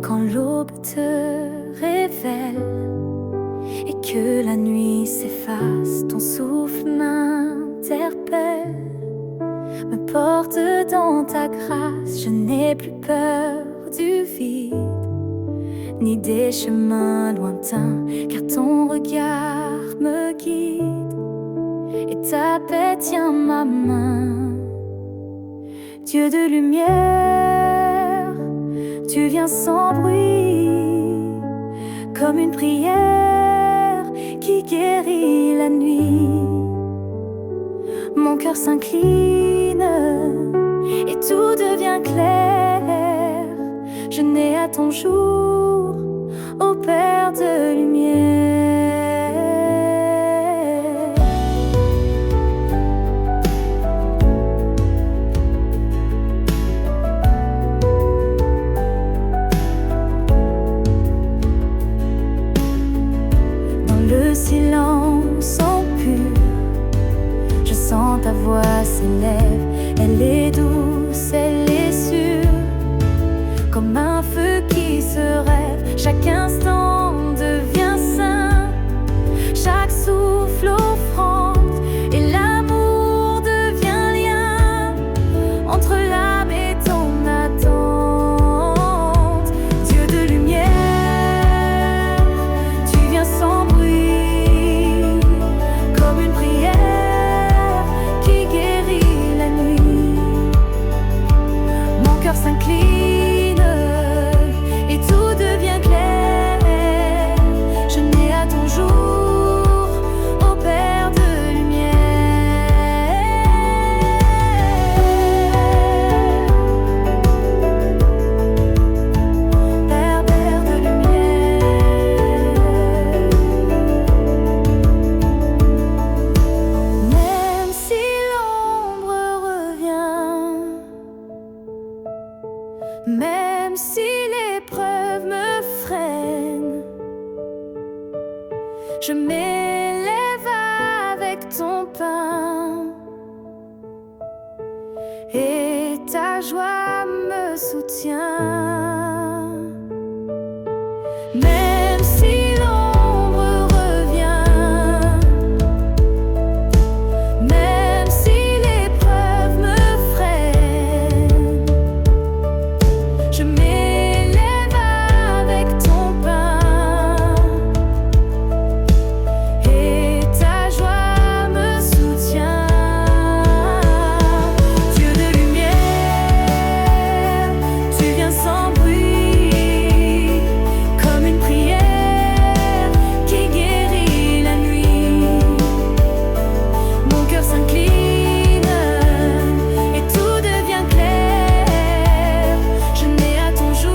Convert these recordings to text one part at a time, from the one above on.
Quand l'aube te révèle et que la nuit s'efface, ton souffle m'interpelle, me porte dans ta grâce. Je n'ai plus peur du vide, ni des chemins lointains, car ton regard me guide et ta paix tient ma main. Dieu de lumière, tu viens sans bruit, comme une prière qui guérit la nuit. Mon cœur s'incline et tout devient clair. Je nais à ton jour, ô Père de lumière. Le silence en pur, je sens ta voix s'élève. Elle est douce, elle est sûre, comme un feu qui se rêve. Chaque instant devient saint, chaque souffle offrande, et l'amour devient lien entre l'âme et ton attente. Dieu de lumière, tu viens sans bruit, comme une prière qui guérit la nuit. Mon cœur s'incline et tout devient clair. Je nais à ton jour, ô Père de lumière. Père de lumière. Même si l'ombre revient, même si l'épreuve me freine, je m'élève avec ton pain et ta joie me soutient. Même si l'ombre revient, même si l'épreuve me freine, je m'élève avec ton pain et ta joie me soutient. Dieu de lumière, tu viens sans bruit, comme une prière qui guérit la nuit. Mon cœur s'incline et tout devient clair. Je nais à ton jour,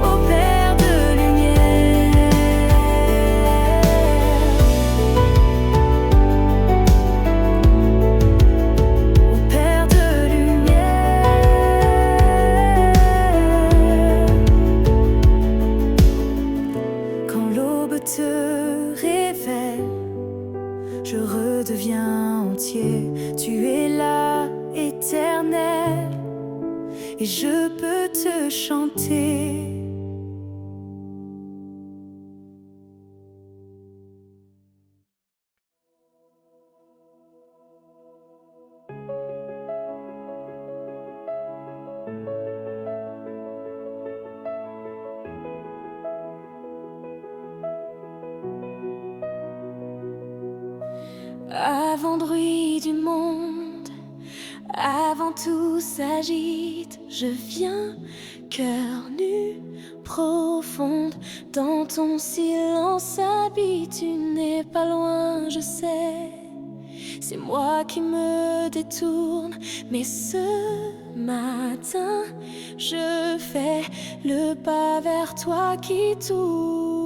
ô Père de lumière. Ô Père de lumière. Quand l'aube te révèle, je redeviens entier. Tu es là, éternel, et je peux te chanter. Avant bruit du monde, avant tout s'agite, je viens, cœur nu, profonde, dans ton silence habite. Tu n'es pas loin, je sais, c'est moi qui me détourne, mais ce matin, je fais le pas vers toi qui tourne.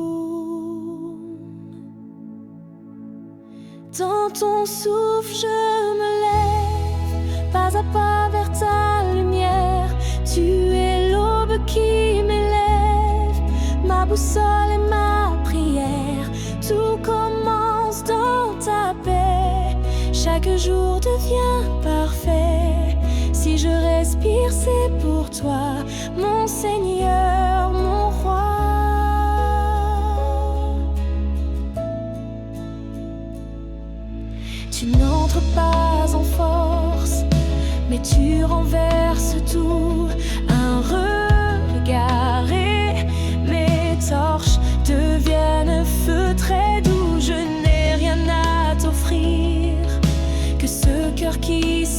Dans ton souffle, je me lève, pas à pas vers ta lumière. Tu es l'aube qui m'élève, ma boussole et ma prière. Tout commence dans ta paix, chaque jour devient parfait. Si je respire, c'est pour toi, mon Seigneur.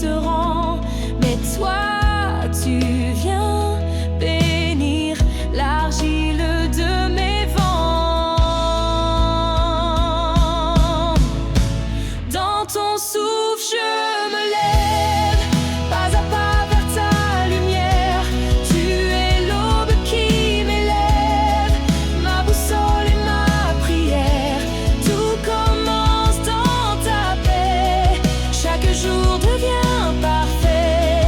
se rend. Mais toi, tu viens bénir l'argile de mes vents. Dans ton souffle, je me lève, pas à pas vers ta lumière. Tu es l'aube qui m'élève, ma boussole et ma prière. Tout commence dans ta paix, chaque jour devient parfait.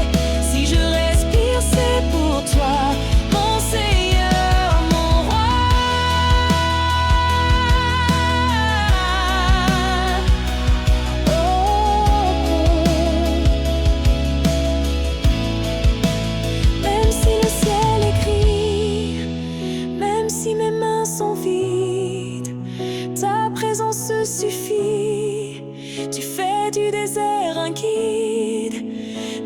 Si je respire, c'est pour toi, mon Seigneur, mon roi. Même si le ciel est gris, même si mes mains sont vides, ta présence suffit. Tu fais du désert un guide.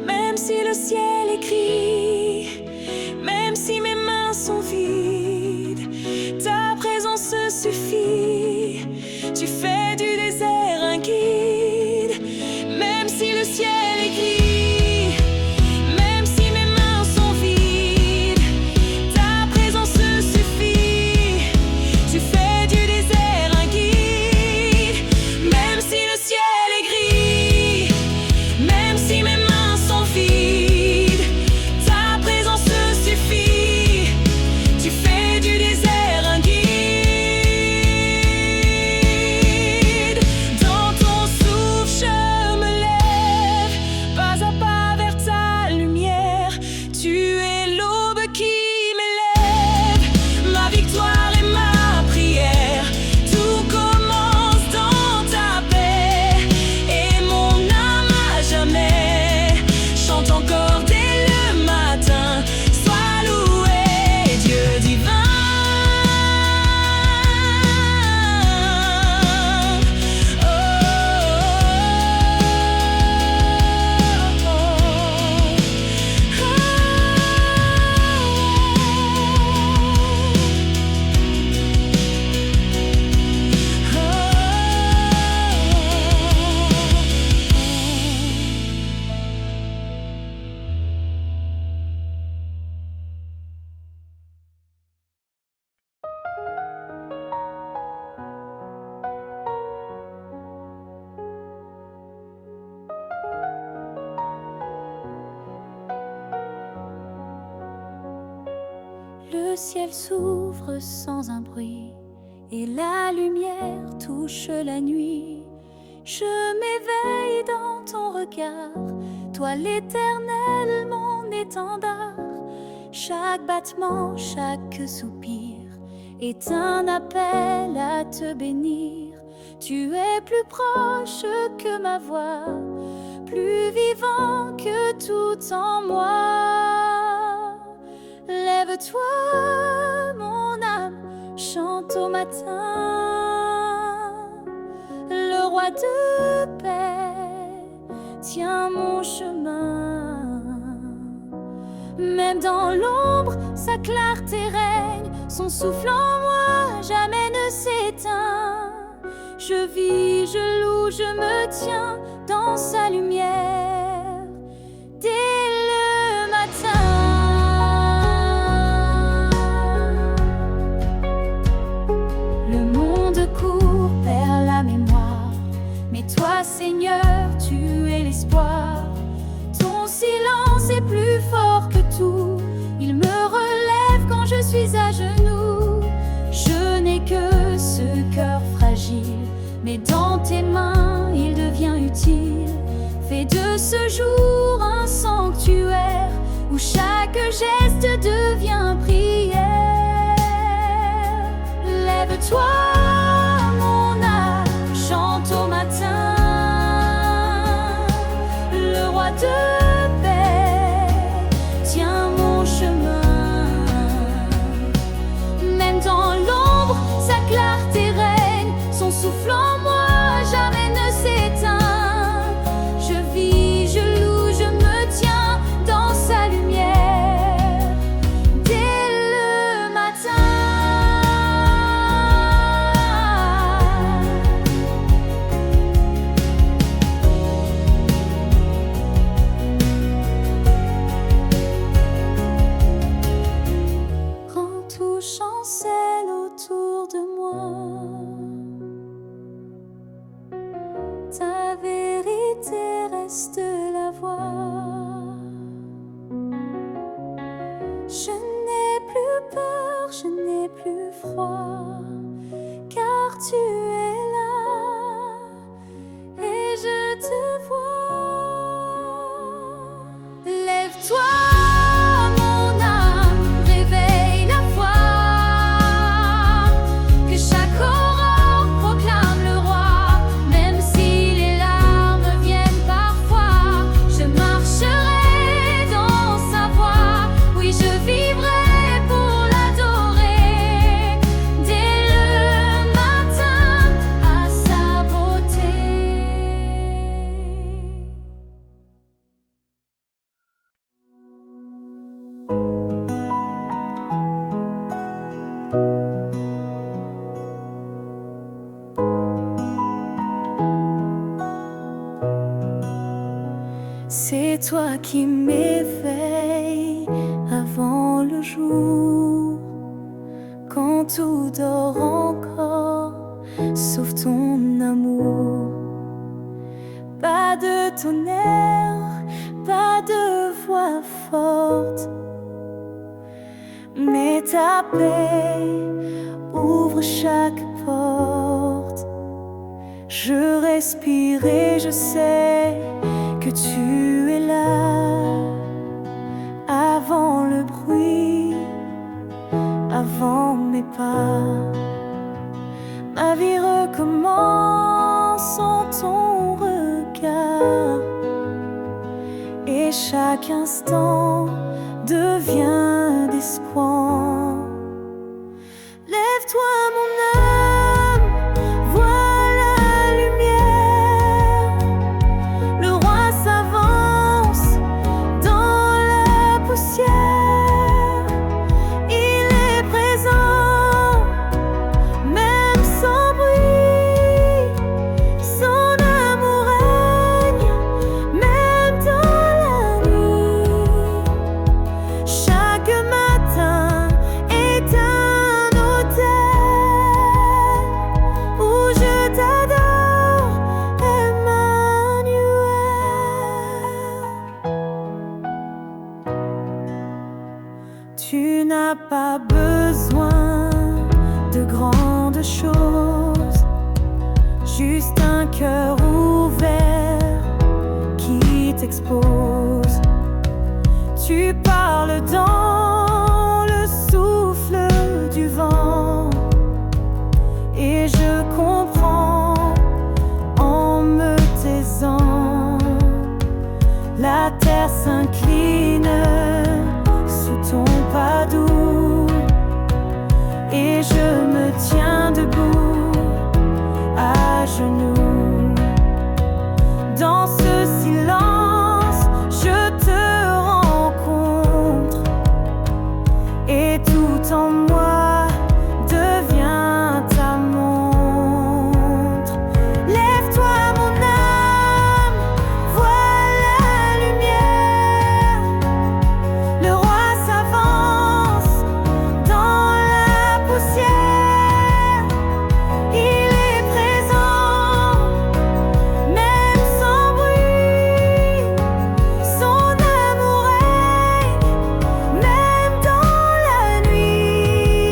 Même si le ciel est gris, même si mes mains sont vides, ta présence suffit. Tu fais du désert un guide. Même si le ciel est gris, même si mes mains sont vides, ta présence suffit. Tu fais du désert un guide. Même si le ciel est gris, même si mes mains sont vides, ta présence suffit. Tu fais du désert un guide. Dans ton souffle, je me lève, pas à pas vers ta lumière. Tu es l'aube qui m'élève, ma victoire et ma prière. Tout commence dans ta paix, et mon âme à jamais chante encore dès le matin. Sois loué, Dieu divin. Le ciel s'ouvre sans un bruit, et la lumière touche la nuit. Je m'éveille dans ton regard, toi l'Éternel, mon étendard. Chaque battement, chaque soupir est un appel à te bénir. Tu es plus proche que ma voix, plus vivant que tout en moi. Lève-toi, mon âme, chante au matin. Le roi de paix tient mon chemin. Même dans l'ombre, sa clarté règne. Son souffle en moi jamais ne s'éteint. Je vis, je loue, je me tiens dans sa lumière dès le matin. Le monde court vers la mémoire, mais toi, Seigneur, tu es l'espoir. Ton silence est plus fort que tout. Il me relève quand je suis à genoux. Je n'ai que ce cœur fragile, mais dans tes mains il devient utile. Fais de ce jour un sanctuaire où chaque geste devient prière. Lève-toi, mon âme, chante au matin. Le roi de paix tient mon chemin. Même dans l'ombre, sa clarté règne. Son souffle en moi jamais ne s'éteint. Je vis, je loue, je me tiens dans sa lumière dès n'est plus froid, car tu es là et je te vois. Lève-toi, mon âme, réveille la foi, que chaque aurore proclame le roi. Même si les larmes viennent parfois, je marcherai dans sa voie. Oui, je vivrai pour l'adorer dès le matin à sa beauté. C'est toi qui m'éveille avant le jour, quand tout dort encore, sauf ton amour. Pas de tonnerre, pas de voix forte, mais ta paix ouvre chaque porte. Je respire et je sais que tu es là, avant le bruit, avant mes pas. Ma vie recommence en ton regard, et chaque instant devient d'espoir. Lève-toi, mon âme, vois la lumière. Le roi s'avance dans la poussière. Il est présent, même sans bruit. Son amour règne, même dans la nuit. Chaque matin est un autel où je t'adore, Emmanuel. Tu n'as pas besoin de grandes choses, juste un cœur ouvert qui t'expose. Tu parles dans le souffle du vent, et je comprends en me taisant. La terre s'incline sous ton pas doux, et je me tiens debout à genoux. Dans ce silence, je te rencontre, et tout en moi devient ta montre. Lève-toi, mon âme, vois la lumière. Le roi s'avance dans la poussière. Il est présent, même sans bruit. Son amour règne, même dans la nuit.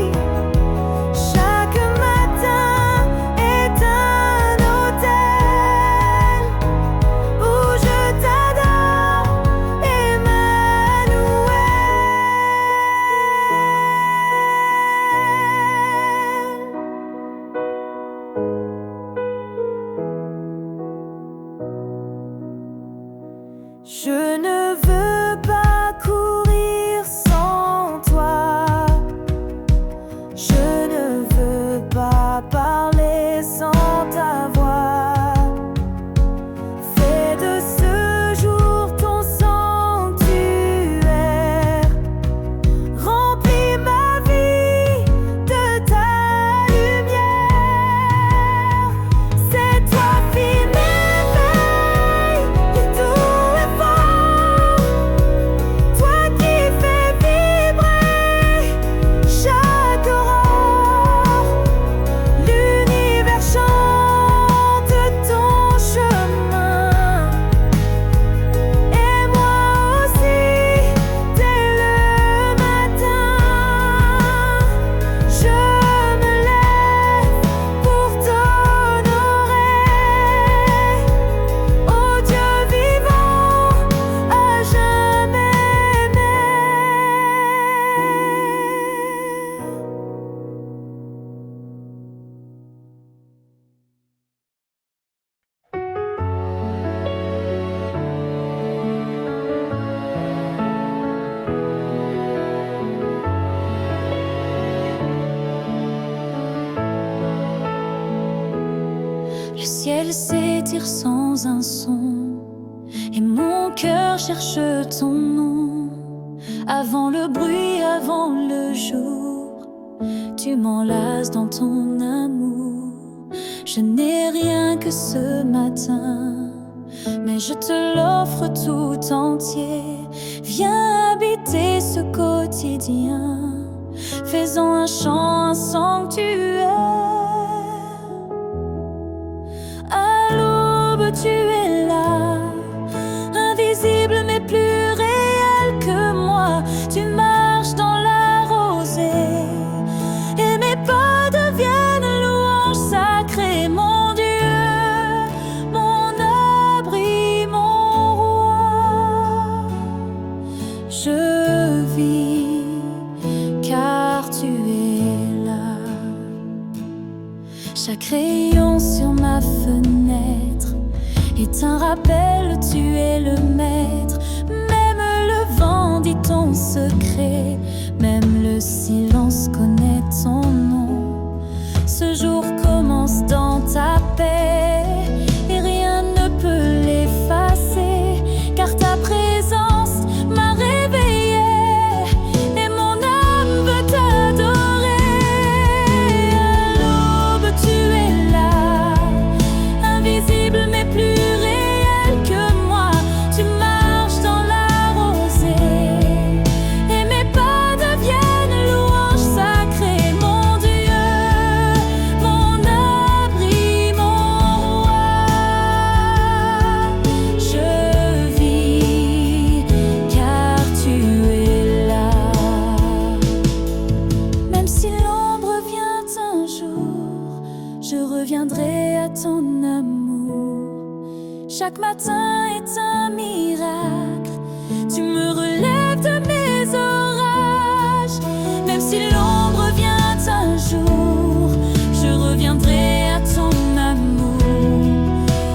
ciel s'étire sans un son, et mon cœur cherche ton nom. Avant le bruit, avant le jour, tu m'enlaces dans ton amour. Je n'ai rien que ce matin, mais je te l'offre tout entier. Viens habiter ce quotidien, faisons un chant, un sanctuaire. À l'aube, tu es là, invisible mais plus réel que moi. Tu marches dans la rosée, et mes pas deviennent louanges sacrées. Mon Dieu, mon abri, mon roi. Je vis car tu es là. Chaque rayon sur ma fenêtre est un rappel, tu es le maître. Même le vent dit ton secret, même le silence connaît ton nom. Ce jour commence dans ta paix, et rien ne peut l'effacer, car ta présence m'a réveillée, et mon âme veut t'adorer. À l'aube, tu es là, invisible mais plus réel que moi. Tu marches dans la rosée, et mes pas deviennent louanges sacrées. Mon Dieu, mon abri, mon roi. Je vis car tu es là. Même si l'ombre vient un jour, je reviendrai à ton amour. Chaque matin est un miracle, tu me relèves de mes orages. Même si l'ombre vient un jour, je reviendrai à ton amour.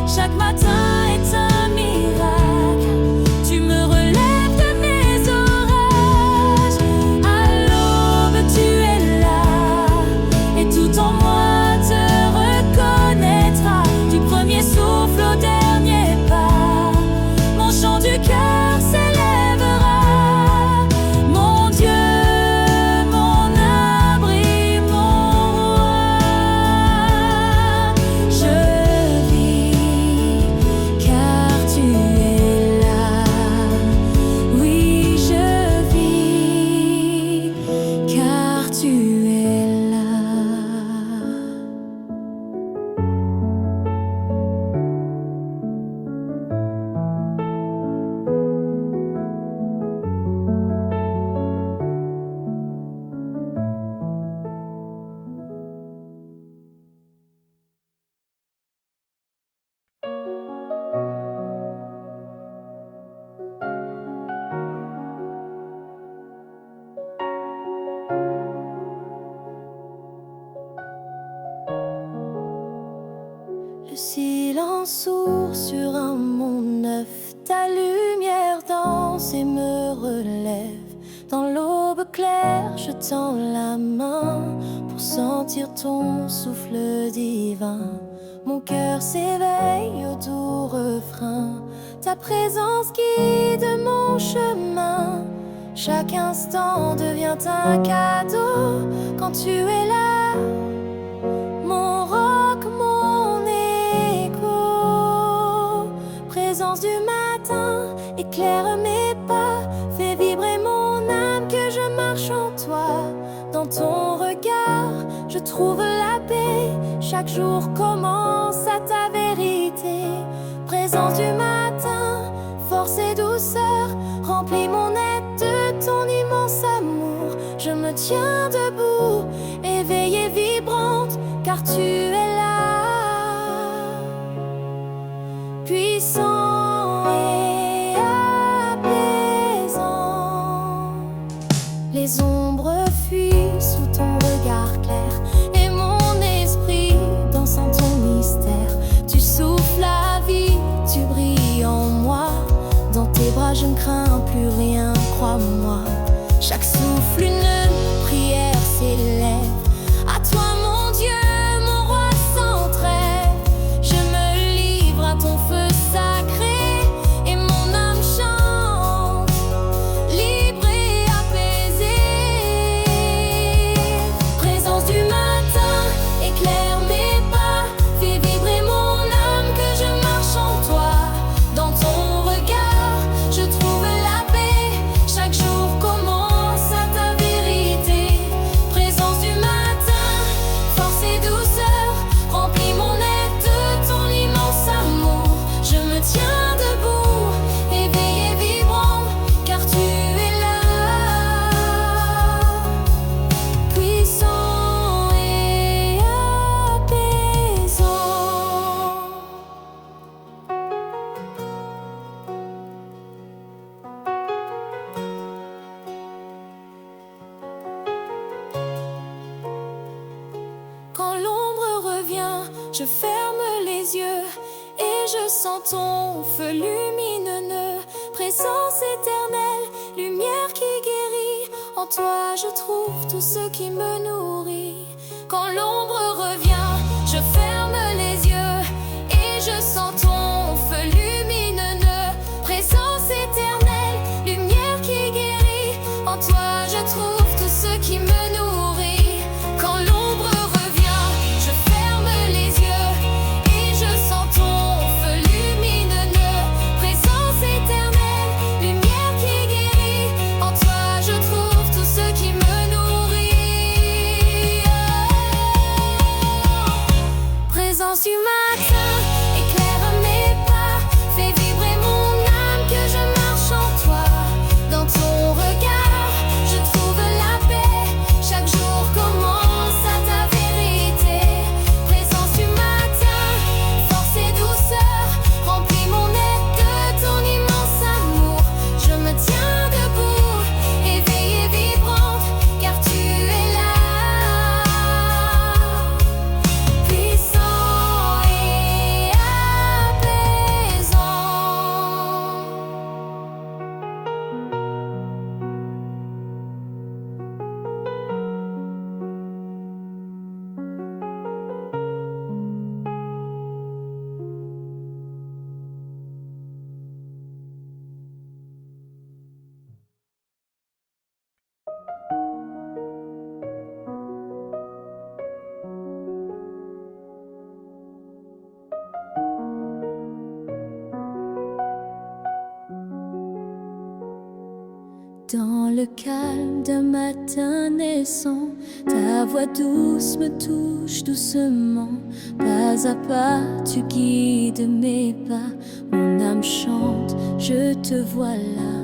Chaque matin est un miracle, tu me relèves de mes orages. À l'aube, tu es là, et tout en moi te reconnaîtra. Du premier souffle au dernier pas, mon chant du cœur s'élèvera. Mon Dieu, mon abri, mon roi. Je vis car tu es là. Oui, je vis car tu es là. Le silence s'ouvre sur un monde neuf. Ta lumière danse et me relève. Dans l'aube claire, je tends la main pour sentir ton souffle divin. Mon cœur s'éveille au doux refrain. Ta présence guide mon chemin. Chaque instant devient un cadeau quand tu es là. Mon roc, mon écho. Présence du matin éclaire mes pas, fait vibrer mon âme que je marche en toi. Dans ton regard, je trouve la paix. Chaque jour commence à ta vérité. Présence du matin, force et douceur, remplis mon être de ton immense amour. Je me tiens debout, éveillée, vibrante, car tu es là. Puissant et apaisant. Les ombres fuient sous ton regard clair, et mon esprit danse en ton mystère. Tu souffles la vie, tu brilles en moi. Dans tes bras je ne crains plus rien, crois-moi. Chaque souffle une prière s'élève. À toi mon Dieu, mon roi sans trêve. Je me Je ferme les yeux et je sens ton feu lumineux, présence éternelle, lumière qui guérit. En toi je trouve tout ce qui me nourrit. Quand l'ombre revient, je ferme les yeux et je sens ton feu lumineux, présence éternelle, lumière qui guérit. En toi je trouve tout ce qui me nourrit. Quand l'ombre revient, je ferme les yeux et je sens ton feu lumineux, présence éternelle, lumière qui guérit. En toi je trouve tout ce qui me nourrit. Présence du matin, éclaire mes pas, fais vibrer mon âme, que je marche en toi. Dans ton regard, je trouve la paix. Chaque jour commence à ta vérité. Présence du matin, force et douceur, remplis mon être de ton immense amour. Je me tiens debout, éveillée, vibrante, car tu es là. Puissant et apaisant. Dans le calme d'un matin naissant, ta voix douce me touche doucement. Pas à pas, tu guides mes pas. Mon âme chante, je te vois là.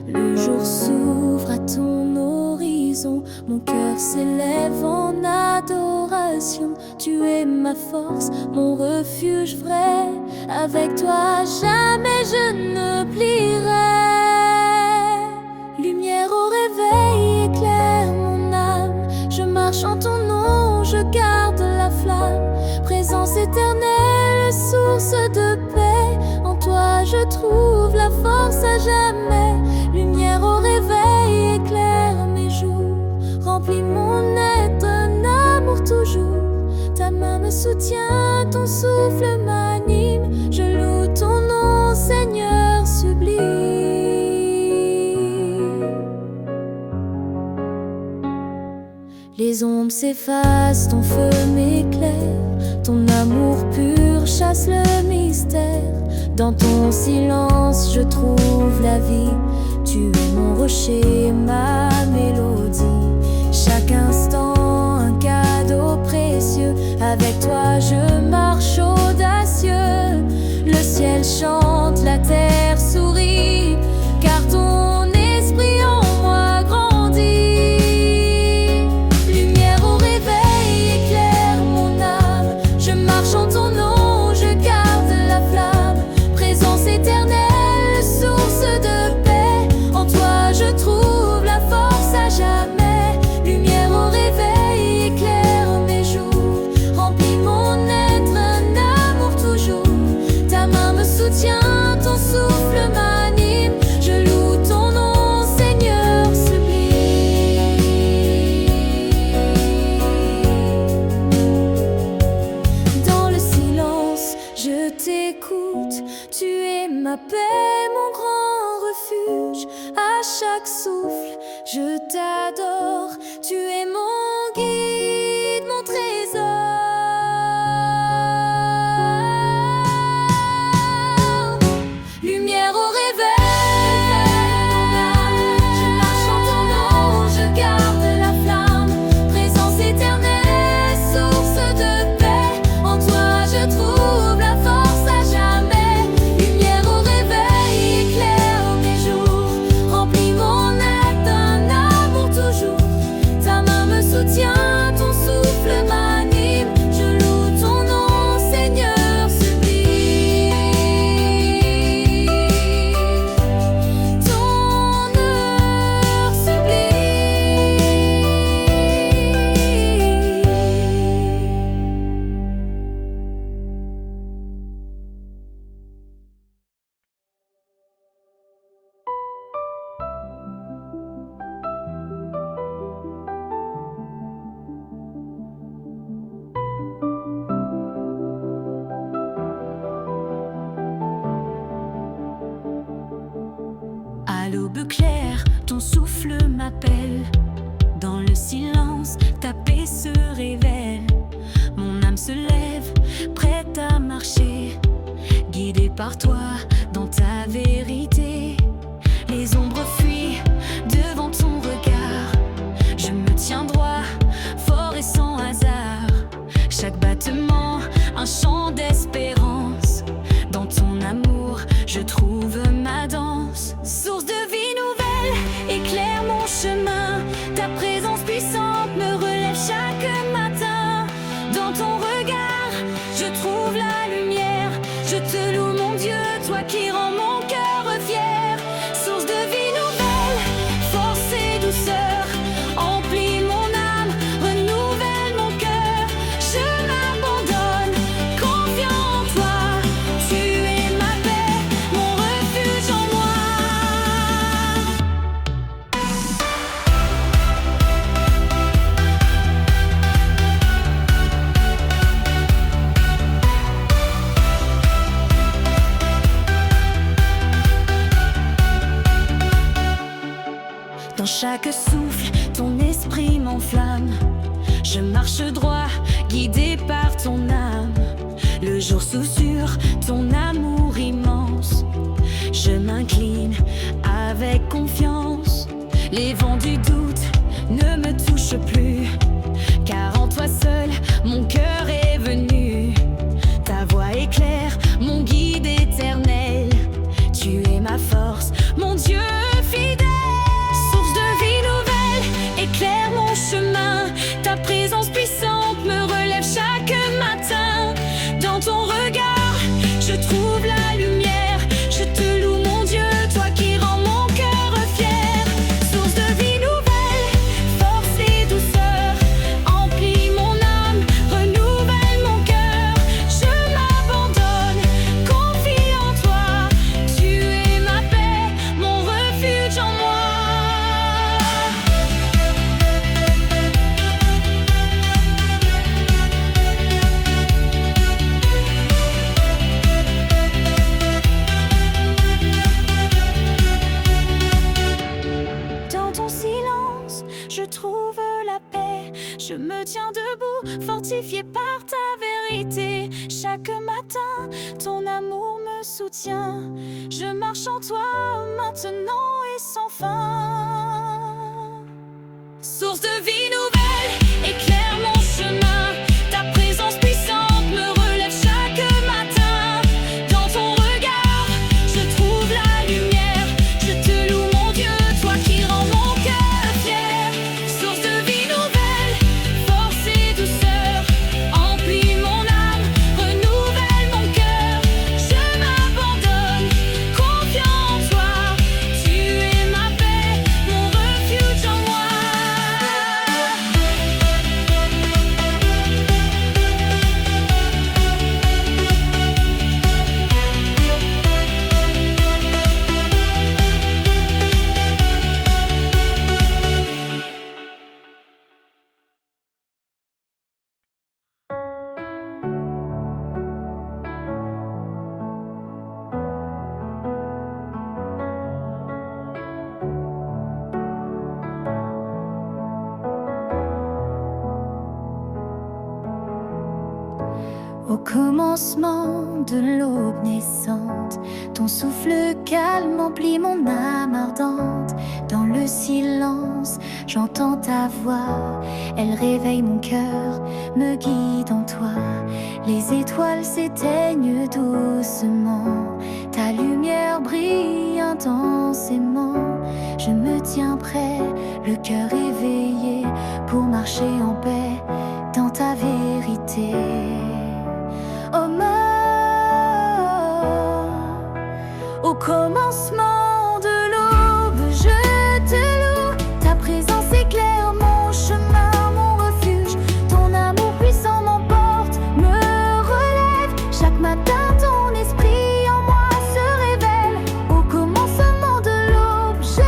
Le jour s'ouvre à ton horizon. Mon cœur s'élève en adoration. Tu es ma force, mon refuge vrai. Avec toi, jamais je ne plierai. Lumière au réveil, éclaire mon âme. Je marche en ton nom, je garde la flamme. Présence éternelle, source de paix. En toi je trouve la force à jamais. Lumière au réveil, éclaire mes jours. Remplis mon être d'un amour toujours. Ta main me soutient, ton souffle m'anime. Je loue ton nom, Seigneur sublime. Les ombres s'effacent, ton feu m'éclaire. Ton amour pur chasse le mystère. Dans ton silence je trouve la vie. Tu es mon rocher, ma mélodie. Chaque instant un cadeau précieux. Avec toi je marche audacieux. Le ciel chante, la terre sourit, car ton esprit en moi grandit. Lumière au réveil, éclaire mon âme. Je marche en ton nom, je garde la flamme. Présence éternelle, source de paix. En toi je trouve la force à jamais. Lumière au réveil, éclaire mes jours. Remplis mon être, un amour toujours. Ta main me soutient, ton souffle m'anime. Je loue ton nom, Seigneur sublime. Dans le silence, je t'écoute. Tu es ma paix, mon grand refuge. À chaque souffle, je t'adore. Tu es mon guide, mon trésor. Lumière au réveil, je marche en ton nom, je garde la flamme. Présence éternelle, source de paix. En toi je trouve la force à jamais. Lumière au réveil, éclaire mes jours. Remplis mon être d'un amour toujours. Ta main par toi dans ta vérité. Les ombres fuient devant ton regard. Je me tiens droit, fort et sans hasard. Chaque battement, un chant d'espérance. Dans ton amour, je trouve ma danse. Source de vie nouvelle, éclaire mon chemin. Ta présence puissante me relève chaque matin. Dans ton regard, je trouve la lumière. Je te loue mon Dieu, toi qui rends mon cœur fier. Source de vie nouvelle, force et douceur. Emplis mon âme, renouvelle mon cœur. Je m'abandonne, confiant en toi. Tu es ma paix, mon refuge en moi. Dans chaque souffle, ton esprit m'enflamme. Je marche droit, guidé par ton âme. Le jour s'ouvre, ton amour immense. Je m'incline avec confiance. Les vents du doute ne me touchent plus, car en toi seul, mon cœur est venu. Ta voix éclaire, mon guide éternel. Tu es ma force, mon Dieu fidèle. Source de vie nouvelle, éclaire mon chemin. Ta présence puissante me relève chaque matin. Dans ton regard, je trouve la lumière. Je te loue mon Dieu, toi qui rends mon cœur fier. Source de vie nouvelle, force et douceur. Emplis mon âme, renouvelle mon cœur. Je m'abandonne, confie en toi. Tu es ma paix, mon refuge en moi. Dans ton silence, je trouve la paix. Je me tiens debout, fortifié par ta vérité. Chaque matin, ton amour me soutient. Je marche en toi maintenant et sans fin. Source de vie nouvelle, éclaire mon chemin. Ta présence puissante me relève chaque matin. Dans ton regard, je trouve la lumière. Je te loue mon Dieu, toi qui rends mon cœur fier. Source de vie nouvelle, force et douceur. Emplis mon âme, renouvelle mon cœur. Je m'abandonne, confiant en toi. Tu es ma paix, mon refuge en moi. Au commencement de l'aube naissante, ton souffle calme emplit mon âme ardente. Dans le silence, j'entends ta voix, elle réveille mon cœur, me guide en toi. Les étoiles s'éteignent doucement, ta lumière brille intensément. Je me tiens prêt, le cœur éveillé, pour marcher en paix dans ta vérité. Oh au commencement de l'aube, je te loue. Ta présence éclaire mon chemin, mon refuge. Ton amour puissant m'emporte, me relève. Chaque matin, ton esprit en moi se révèle. Au commencement de l'aube, je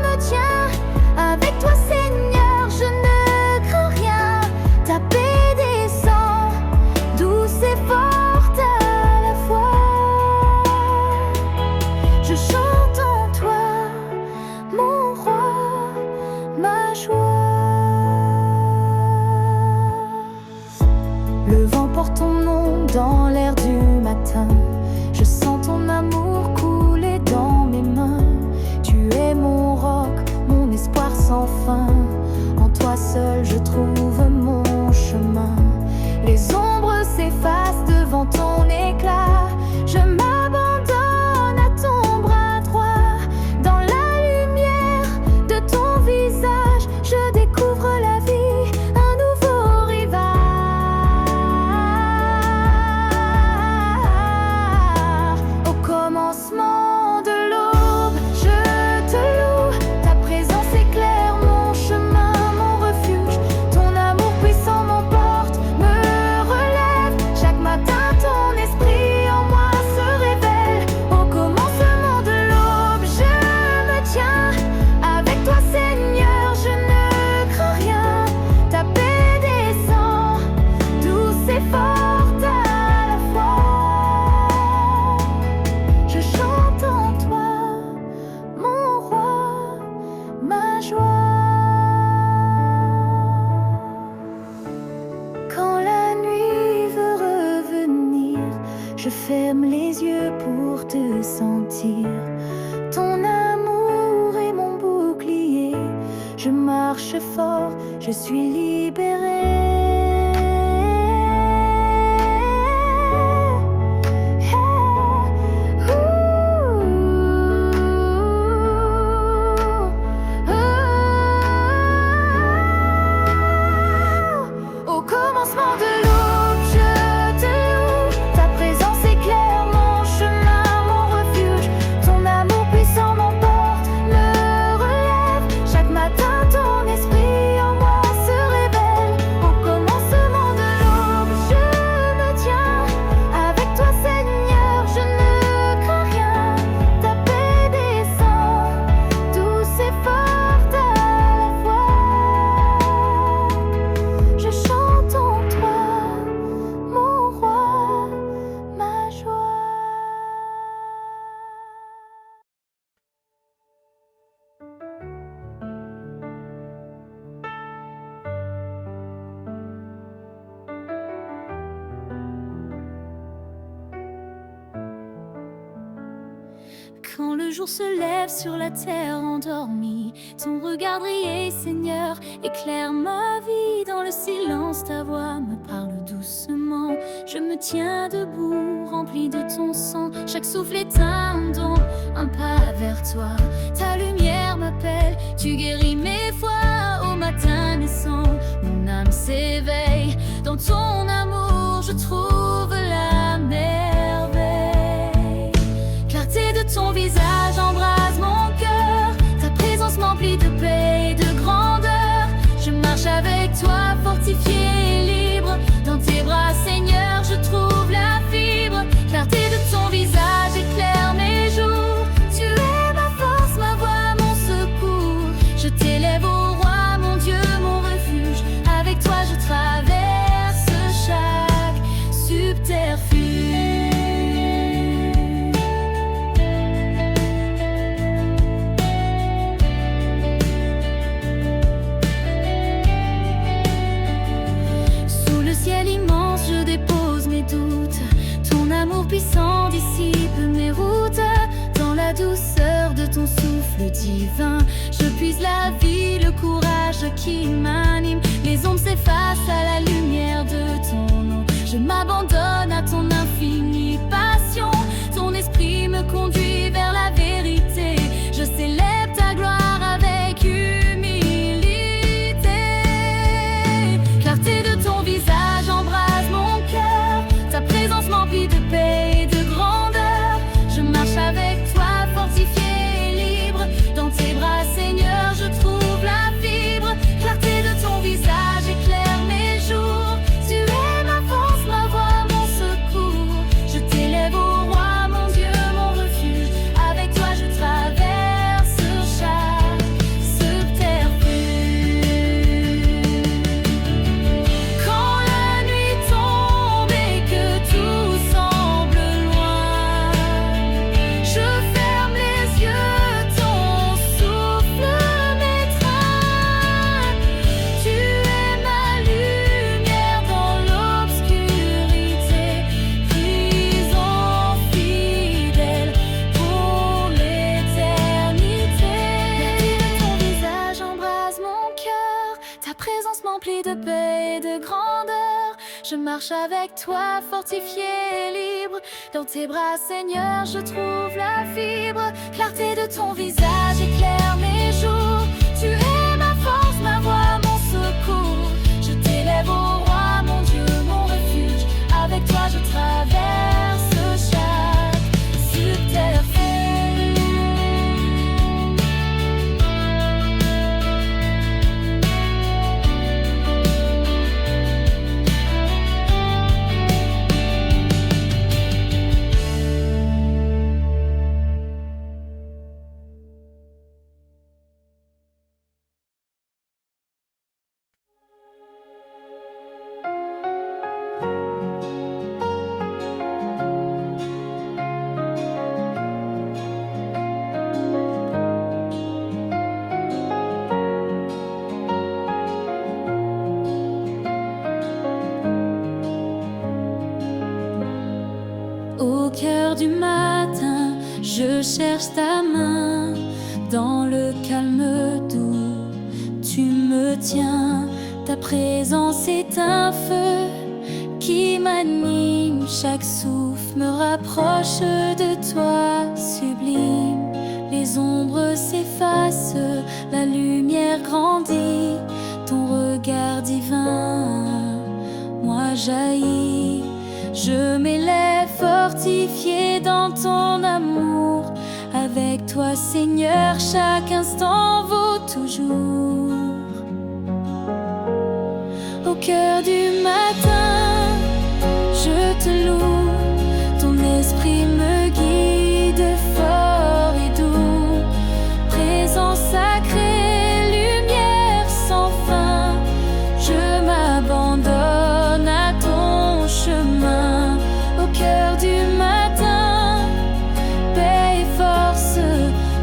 me tiens avec toi, Seigneur. Je ne crains rien. Ta paix descend, douce et forte à la fois. Je chante en toi, mon roi, ma joie. Le vent porte ton nom dans l'air du matin. Je sens ton seul je trouve mon chemin. Les ombres s'effacent devant ton éclat. Je m'abandonne à ton bras droit. Dans la lumière de ton visage, je découvre la vie, un nouveau rivage. Au commencement de l'aube, je te loue. Ta présence éclaire mon chemin, mon refuge. Ton amour puissant m'emporte, me relève. Chaque matin, ton esprit en moi se révèle. Au commencement de l'aube, je me tiens. Avec toi, Seigneur, je ne crains rien. Ta paix descend, douce et forte à la fois. Je chante en toi, mon roi, ma joie. Quand la nuit veut revenir, je ferme les yeux pour te sentir. Ton amour est mon bouclier. Je marche fort, je suis libérée. Au commencement de l'aube, je te loue. Ta présence éclaire mon chemin, mon refuge. Ton amour puissant m'emporte, me relève. Chaque matin, ton esprit en moi se révèle. Au commencement de l'aube, je me tiens. Avec toi, Seigneur, je ne crains rien. Ta paix descend, douce et forte à la fois. Je chante en toi, mon roi, ma joie. Quand le jour se lève sur la terre endormie, ton regard brillé, Seigneur, éclaire ma vie. Dans le silence, ta voix me parle doucement. Je me tiens debout, rempli de ton sang. Chaque souffle est un don, un pas vers toi. Ta lumière m'appelle, tu guéris mes fois. Au matin naissant, mon âme s'éveille. Dans ton amour, je trouve la merveille. Clarté de ton visage embrase mon cœur. Ta présence m'emplit de paix et de grandeur. Je marche avec toi, fortifié et libre. Dans tes bras, Seigneur, je trouve la fibre. Clarté de ton visage éclaire mes jours. Tu es ma force, ma voix, mon secours. Je t'élève au roi, mon Dieu, mon refuge. Avec toi, je traverse chaque subterfuge. Sous le ciel immense, je dépose mes doutes. Ton amour puissant dissipe mes routes. Dans la douceur de ton souffle divin, je puise la vie, le courage qui m'anime. Les ombres s'effacent à la lumière de ton nom. Je m'abandonne à ton infinie passion. Ton esprit me conduit vers la vérité. Je célèbre ta gloire avec humilité. Clarté de ton visage embrase mon cœur. Ta présence m'emplit de paix et de grandeur. Je marche avec toi, fortifié et libre. Dans tes bras, Seigneur, je trouve la fibre. Clarté de ton visage éclaire force m'emplit de paix et de grandeur. Je marche avec toi, fortifié et libre. Dans tes bras, Seigneur, je trouve la fibre. Clarté de ton visage éclaire mes jours. Tu es ma force, ma voix, mon secours. Je t'élève au roi, mon Dieu, mon refuge. Avec toi, je traverse chaque subterfuge. Au cœur du matin, je cherche ta main. Dans le calme doux, tu me tiens. Ta présence est un feu qui m'anime. Chaque souffle me rapproche de toi, sublime. Les ombres s'effacent, la lumière grandit. Ton regard divin, moi jaillis. Je m'élève fortifié dans ton amour. Avec toi, Seigneur, chaque instant vaut toujours. Au cœur du matin, je te loue. Ton esprit me guide fort et doux. Présence sacrée, lumière sans fin. Je m'abandonne à ton chemin. Au cœur du matin, paix et force,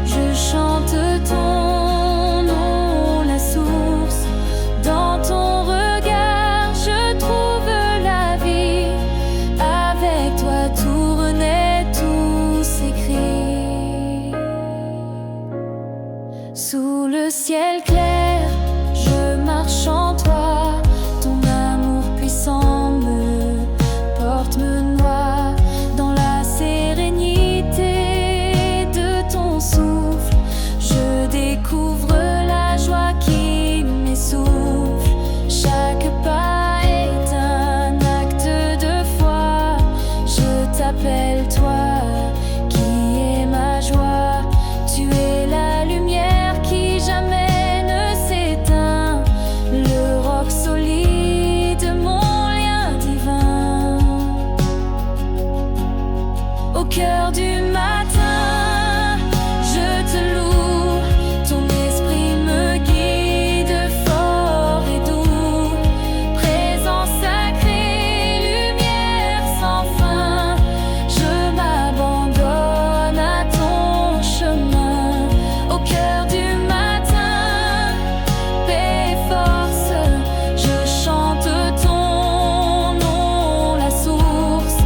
je chante ton nom, la source. Dans ton regard, je trouve la vie. Avec toi, tout renaît, tout s'écrit. Sous le ciel clair, je marche en toi. Ton amour puissant me porte, me noie. Dans la sérénité de ton souffle, je découvre la joie qui m'essouffle. Chaque pas est un acte de foi. Je t'appelle toi, qui est ma joie. Tu es la lumière qui jamais ne s'éteint. Le roc solide, mon lien divin. Au cœur du matin, je te loue. Ton esprit me guide fort et doux. Présence sacrée, lumière sans fin. Je m'abandonne à ton chemin. Au cœur du matin, paix et force, je chante ton nom, la source.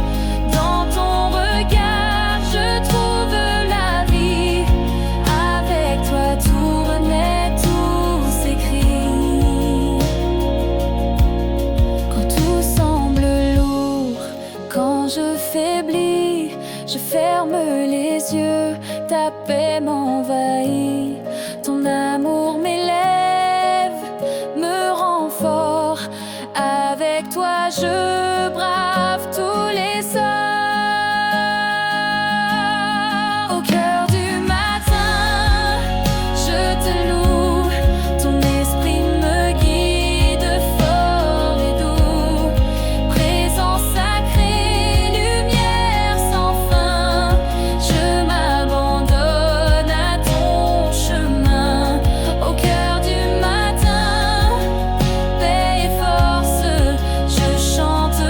Dans ton regard, je trouve la vie. Avec toi, tout renaît, tout s'écrit. Quand tout semble lourd, quand je faiblis, je ferme les yeux. Ta paix m'envahit. Ton amour m'élève, me rend fort. Avec toi, je brave tous les sorts. Au cœur du matin, je te loue. Ton esprit me guide fort et doux. Présence sacrée, lumière sans fin. Je m'abandonne à ton chemin. Au cœur du matin, paix et force, je chante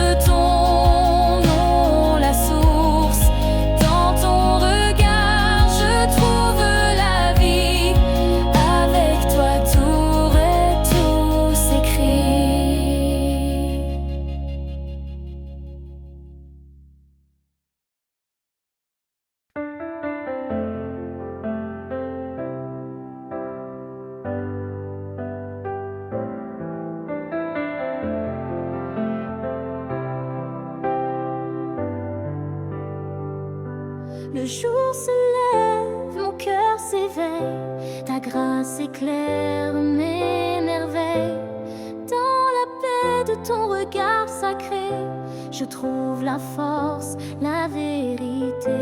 Le jour se lève, mon cœur s'éveille, ta grâce éclaire mes merveilles. Dans la paix de ton regard sacré, je trouve la force, la vérité.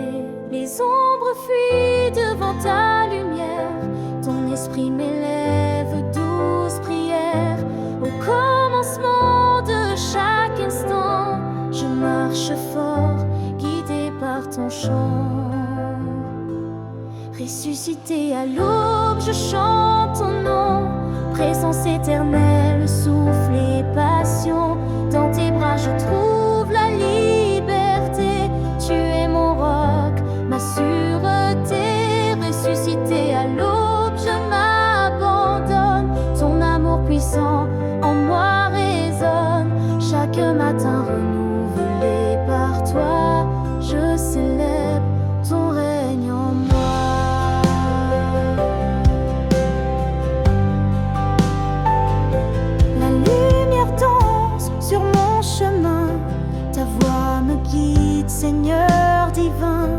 Les ombres fuient devant ta lumière, ton esprit m'élève, douce prière. Au commencement de chaque instant, je marche fort, guidé par ton chant. Ressuscité à l'aube, je chante ton nom. Présence éternelle, souffle et passion. Dans tes bras je trouve la liberté. Tu es mon roc, ma sûreté. Ressuscité à l'aube, je m'abandonne. Ton amour puissant en moi résonne. Chaque matin renouvelé par toi, je célèbre ton règne en moi. La lumière danse sur mon chemin, ta voix me guide, Seigneur divin.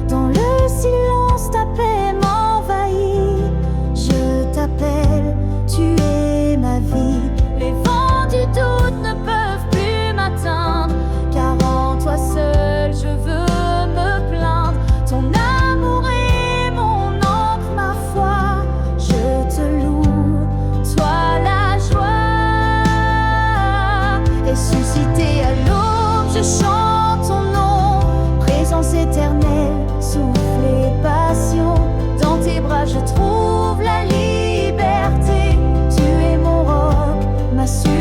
Dans le silence, ta paix m'envahit. Je t'appelle, tu es ma vie. Les vents du doute ne peuvent plus m'atteindre, car en toi seul je veux me plaindre. Ton amour est mon encre, ma foi. Je te loue, toi la joie. Ressuscité à l'aube, je chante ton nom. Présence éternelle, souffle et passion. Dans tes bras je trouve la liberté. Tu es mon roc, ma sûreté.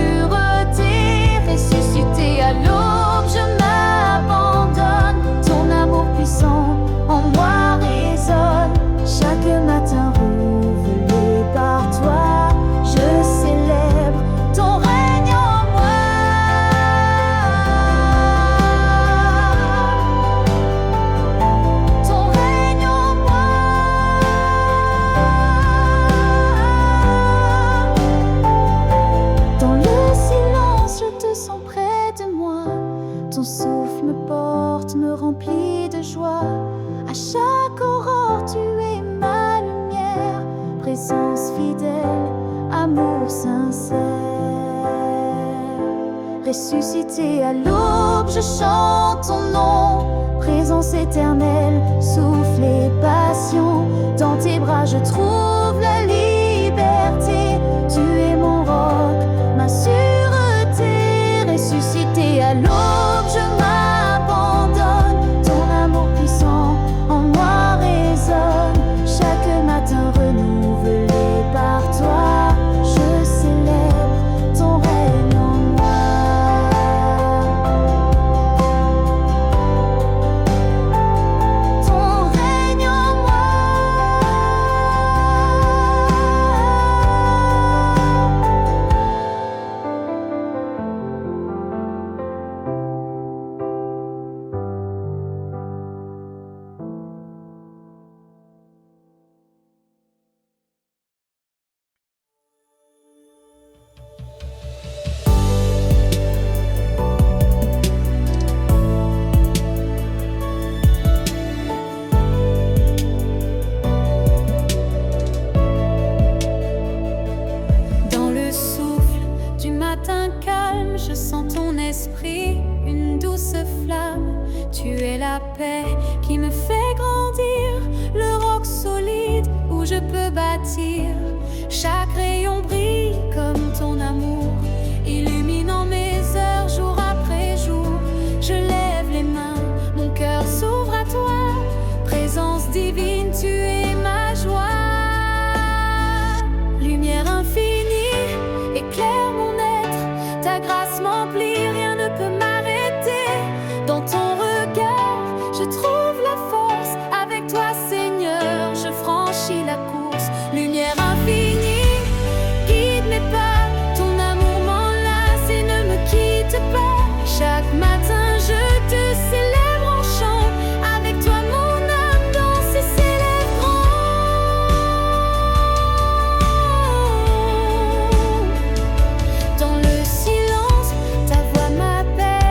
Ressuscité à l'aube, je m'abandonne. Ton amour puissant en moi résonne. Chaque matin renouvelé par toi, je célèbre ton règne en moi. Ton règne en moi. Dans le silence, je te sens près de moi. Ton souffle me porte, me remplit de joie. À chaque aurore, tu es ma lumière. Présence fidèle, amour sincère. Ressuscité à l'aube, je chante ton nom. Présence éternelle, souffle et passion. Dans tes bras, je trouve la liberté. Tu es mon roc, ma sûreté. Ressuscité à l'aube, je m'abandonne. Ton amour puissant en moi résonne. Chaque matin renouvelé par toi, je célèbre ton règne en moi. Ton règne en moi. Dans le souffle du matin calme, je sens ton esprit, une douce flamme. Tu es la paix qui me fait grandir, le roc solide où je peux bâtir. Chaque rayon brille comme ton amour, illuminant mes heures jour après jour. Je lève les mains, mon cœur s'ouvre à toi. Présence divine, tu es ma joie. Lumière infinie, éclaire mon être. Ta grâce m'emplit, rien ne peut m'arrêter. Dans ton regard, je trouve la force. Avec toi, Seigneur, je franchis la course. Lumière infinie, guide mes pas. Ton amour m'enlace et ne me quitte pas. Chaque matin, je te célèbre en chant. Avec toi, mon âme danse et s'élève grand. Dans le silence, ta voix m'appelle.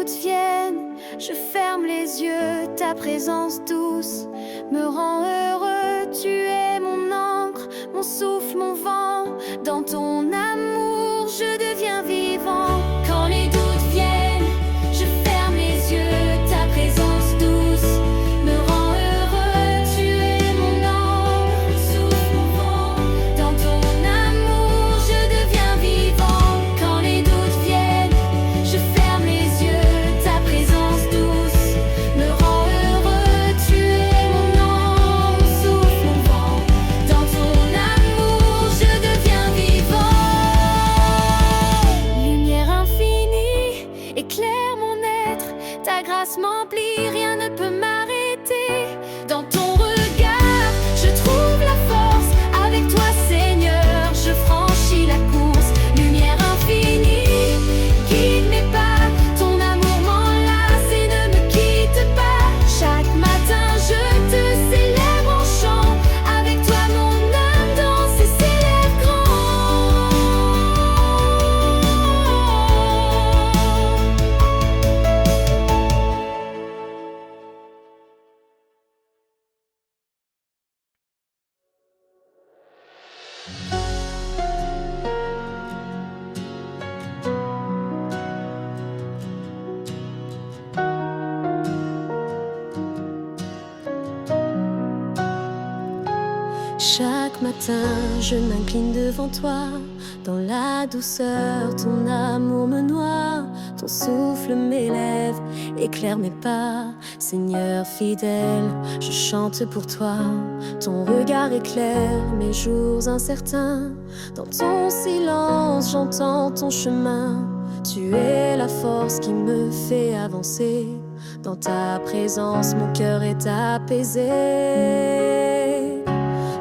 doutes viennent, je ferme les yeux. Ta présence douce me rend heureux. Tu es mon encre, mon souffle, mon vent. Dans ton amour, je deviens vivant. Quand les doutes viennent, je ferme les yeux. Ta présence douce me rend heureux. Tu es mon encre, mon souffle, mon vent. Dans ton amour, je deviens vivant. Quand les doutes viennent, je ferme les yeux. Ta présence douce me rend heureux. Tu es mon encre, mon souffle, mon vent. Dans ton amour, je deviens vivant. Lumière infinie, éclaire mon être. Ta grâce m'emplit, rien ne peut m'arrêter. Dans ton regard, je trouve la force. Avec toi, Seigneur, je franchis la course. Lumière infinie, guide mes pas. Ton amour m'enlace et ne me quitte pas. Chaque matin, je te célèbre en chant. Avec toi, mon âme danse et s'élève grand. Chaque matin, je m'incline devant toi. Dans la douceur, ton amour me noie. Ton souffle m'élève, éclaire mes pas. Seigneur fidèle, je chante pour toi. Ton regard éclaire mes jours incertains. Dans ton silence, j'entends ton chemin. Tu es la force qui me fait avancer. Dans ta présence, mon cœur est apaisé.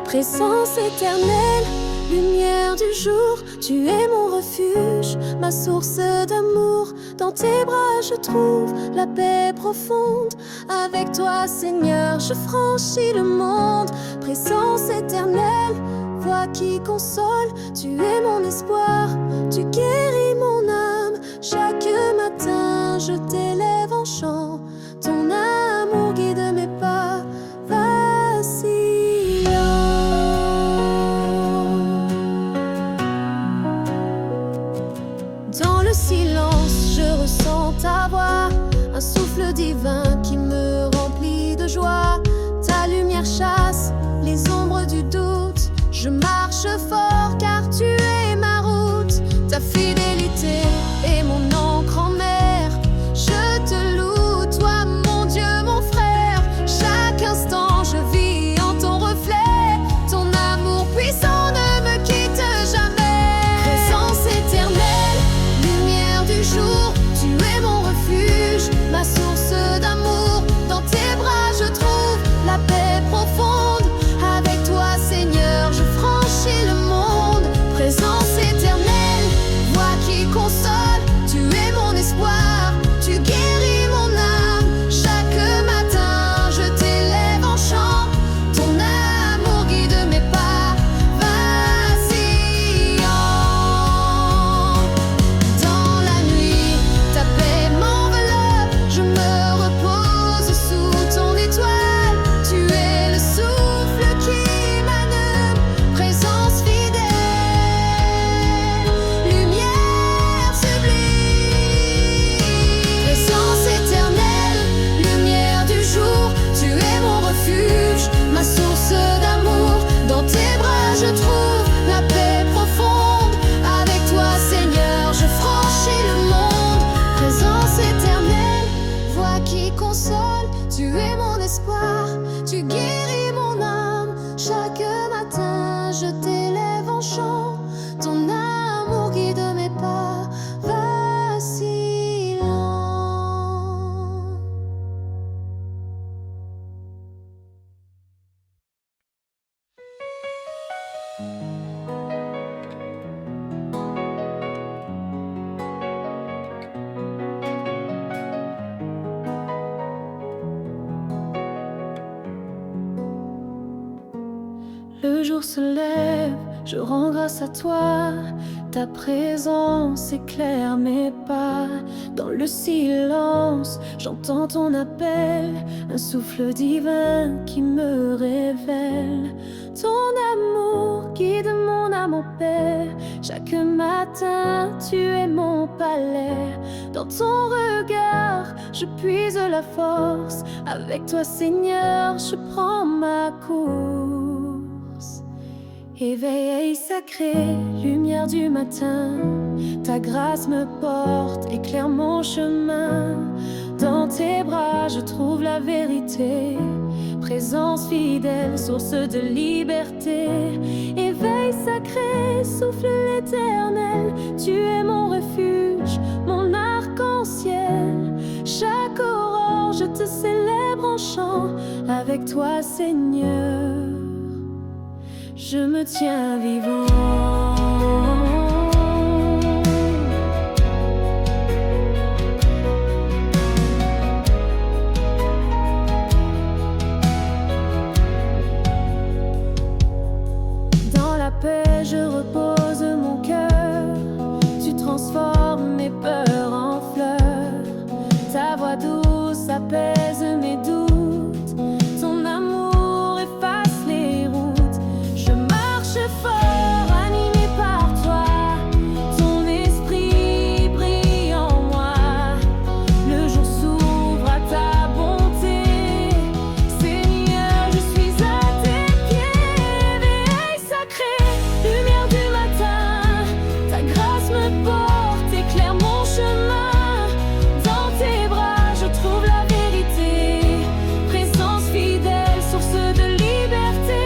Présence éternelle, lumière du jour, tu es mon refuge, ma source d'amour. Dans tes bras je trouve la paix profonde. Avec toi Seigneur, je franchis le monde. Présence éternelle, voix qui console, tu es mon espoir, tu guéris mon âme. Chaque matin je t'élève en chant, ton amour guide mes pas vacillants. Dans le silence, je ressens ta voix, un souffle divin qui me remplit de joie. Ta lumière chasse les ombres du doute. Je marche fort car tu es ma route. Ta fidélité est mon encre en mer. Je te loue, toi mon Dieu, mon frère. Chaque instant je vis en ton reflet. Ton amour puissant ne me quitte jamais. Présence éternelle, lumière du jour, tu es mon refuge, ma source d'amour. Dans tes bras je trouve la paix profonde. Avec toi Seigneur, je franchis le monde. Présence éternelle, voix qui console, tu es mon espoir, tu guéris mon âme. Chaque matin je t'élève en chant, ton amour guide mes pas vacillants. Dans la nuit, ta paix m'enveloppe, je me repose sous ton étoile. Tu es le souffle qui m'anime, présence fidèle, lumière sublime. Présence éternelle, lumière du jour, tu es mon refuge, ma source d'amour. Dans tes bras je trouve la paix profonde. Avec toi Seigneur, je franchis le monde. Présence éternelle, voix qui console, tu es mon espoir, tu guéris mon âme. Chaque matin je t'élève en chant, ton amour guide mes pas vacillants. Le jour se lève, je rends grâce à toi. Ta présence éclaire mes pas. Dans le silence, j'entends ton appel, un souffle divin qui me révèle. Ton amour guide mon âme en paix. Chaque matin, tu es mon palais. Dans ton regard, je puise la force. Avec toi, Seigneur, je prends ma course. Éveil sacré, lumière du matin, ta grâce me porte, éclaire mon chemin. Dans tes bras, je trouve la vérité. Présence fidèle, source de liberté. Éveil sacré, souffle éternel. Tu es mon refuge, mon arc-en-ciel. Chaque aurore, je te célèbre en chant. Avec toi, Seigneur, je me tiens vivant. Je repose mon cœur, tu transformes mes peurs en fleurs. Ta voix douce apaise mes doutes, ton amour efface les routes. Je marche fort, animé par toi, ton esprit brille en moi. Le jour s'ouvre à ta bonté, Seigneur, je suis à tes pieds. Éveil sacré, lumière du matin, ta grâce me porte, éclaire mon chemin. Dans tes bras, je trouve la vérité. Présence fidèle, source de liberté.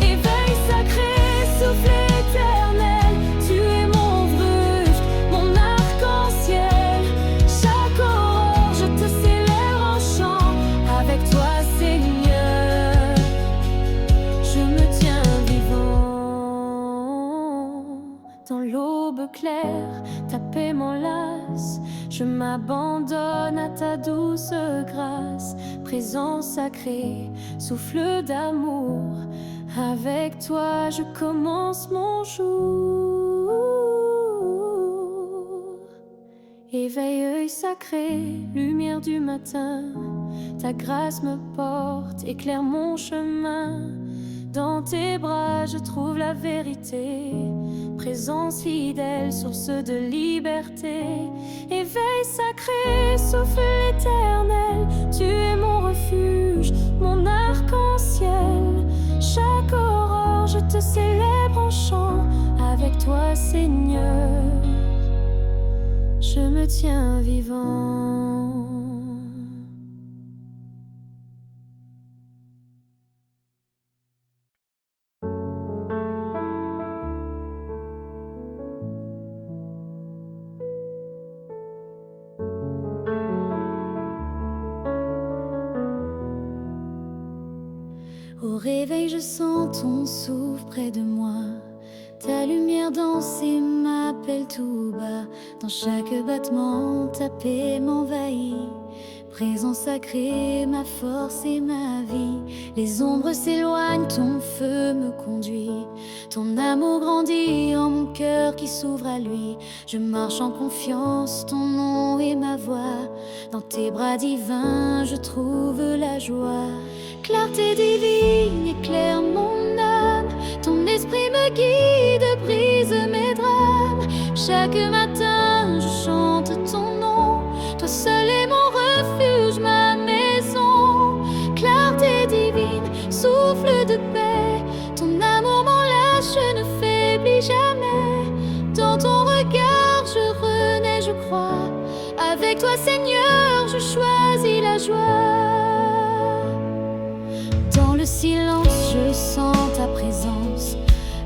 Éveil sacré, souffle éternel. Tu es mon refuge, mon arc-en-ciel. Chaque aurore, je te célèbre en chant. Avec toi, Seigneur, je me tiens vivant. Dans l'aube claire, ta paix m'enlace. Je m'abandonne à ta douce grâce. Présence sacrée, souffle d'amour. Avec toi, je commence mon jour. Éveil sacré, lumière du matin, ta grâce me porte, éclaire mon chemin. Dans tes bras, je trouve la vérité. Présence fidèle, source de liberté. Éveil sacré, souffle éternel. Tu es mon refuge, mon arc-en-ciel. Chaque aurore, je te célèbre en chant. Avec toi, Seigneur, je me tiens vivant. Au réveil, je sens ton souffle près de moi. Ta lumière danse et m'appelle tout bas. Dans chaque battement, ta paix m'envahit. Présence sacrée, ma force et ma vie. Les ombres s'éloignent, ton feu me conduit. Ton amour grandit en mon cœur qui s'ouvre à lui. Je marche en confiance, ton nom est ma voix. Dans tes bras divins, je trouve la joie. Clarté divine éclaire mon âme. Ton esprit me guide, brise mes drames. Chaque matin, je chante ton nom. Toi seul est mon refuge, ma maison. Clarté divine, souffle de paix. Ton amour m'enlace, je ne faiblis jamais. Dans ton regard, je renais, je crois. Avec toi, Seigneur, je choisis la joie. Dans le silence, je sens ta présence.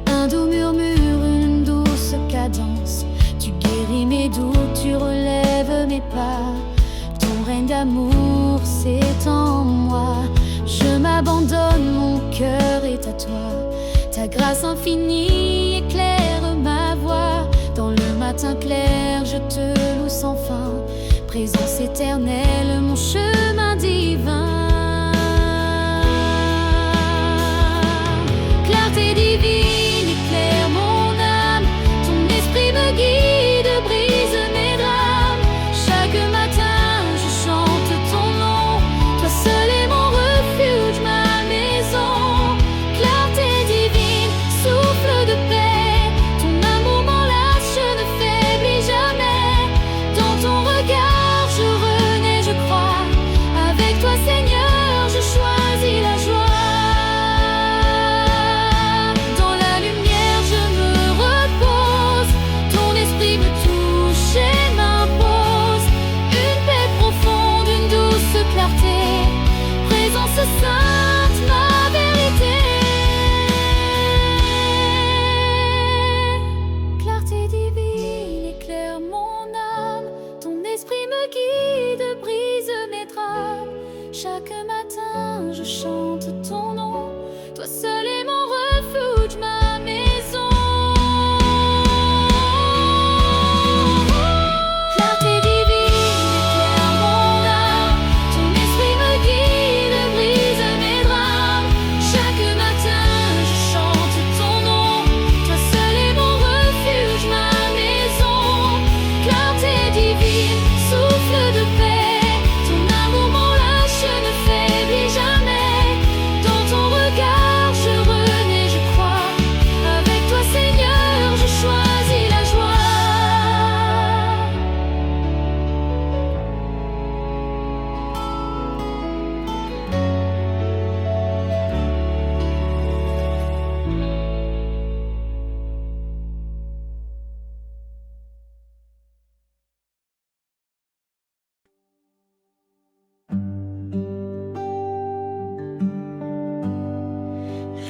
Un doux murmure, une douce cadence. Tu guéris mes doutes, tu relèves mes pas. Ton règne d'amour s'étend en moi. Je m'abandonne, mon cœur est à toi. Ta grâce infinie éclaire ma voie. Dans le matin clair, je te loue sans fin. Présence éternelle, mon chemin divin. Clarté divine éclaire Chaque matin, je chante ton nom. Toi seul est mon refuge, ma maison. Clarté divine éclaire mon âme. Ton esprit me guide, brise mes drames. Chaque matin, je chante ton nom. Toi seul est mon refuge, ma maison. Clarté divine, souffle de paix. Ton amour m'enlace, ne faiblit jamais. Dans ton regard, je renais, je crois. Avec toi, Seigneur, je choisis la joie.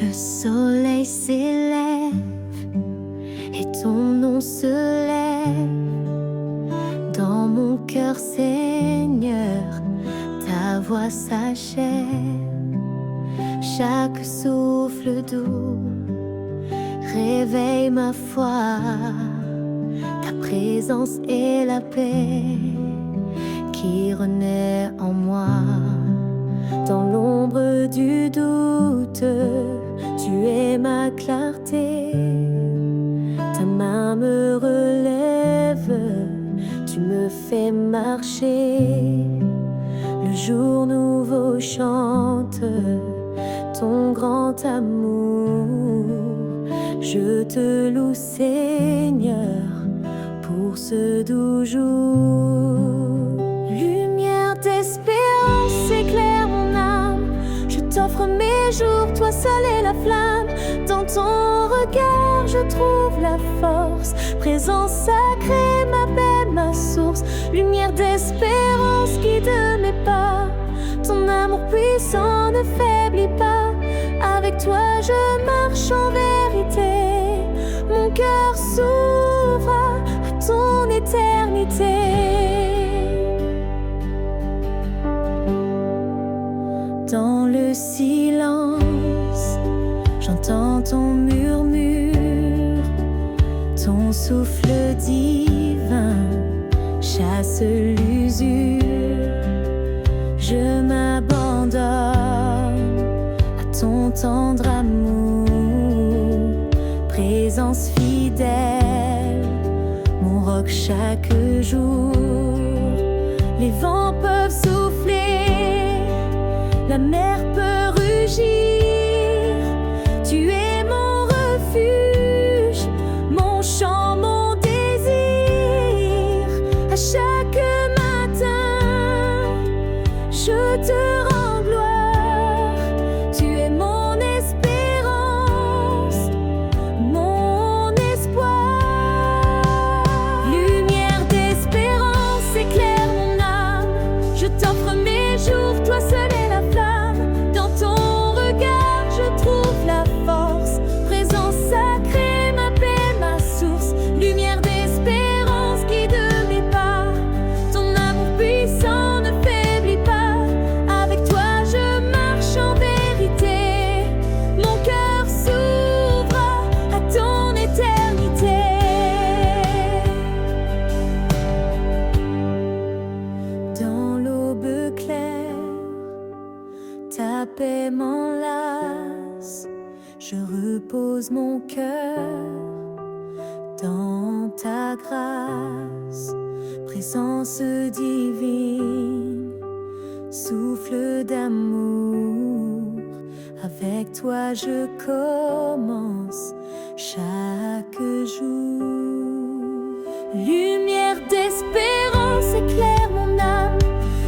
Le soleil s'élève et ton nom se lève dans mon cœur, Seigneur. Ta voix s'achève. Chaque souffle doux réveille ma foi. Ta présence et la paix qui renaît en moi. Dans l'ombre du doute, tu es ma clarté. Ta main me relève, tu me fais marcher. Le jour nouveau chante ton grand amour. Je te loue, Seigneur, pour ce doux jour. Lumière d'espérance éclaire mon âme. Je t'offre mes jours, toi seul est la flamme. Dans ton regard je trouve la force. Présence sacrée, ma paix, ma source. Lumière d'espérance guide mes pas. Ton amour puissant ne faiblit pas. Avec toi je marche en vérité. Mon cœur s'ouvre à ton éternité. Dans le silence, j'entends ton murmure. Ton souffle divin chasse l'usure. Je m'abandonne à ton tendre amour. Présence fidèle, mon roc chaque jour. Les vents peuvent souffler, la mer peut rugir. Tu es mon refuge, mon chant, mon désir. À chaque matin, je te rends gloire. Tu es mon espérance, mon espoir. Lumière d'espérance éclaire mon âme. Je t'offre mes jours, toi seul est la flamme. Dans ton regard je trouve la force. Présence sacrée, ma paix, ma source. Lumière d'espérance guide mes pas. Ton amour puissant ne faiblit pas. Avec toi je marche en vérité. Mon cœur s'ouvre à ton éternité. Dans l'aube claire, ta paix m'enlace. Je repose mon cœur dans ta grâce. Présence divine, souffle d'amour. Avec toi je commence chaque jour. Lumière d'espérance éclaire mon âme.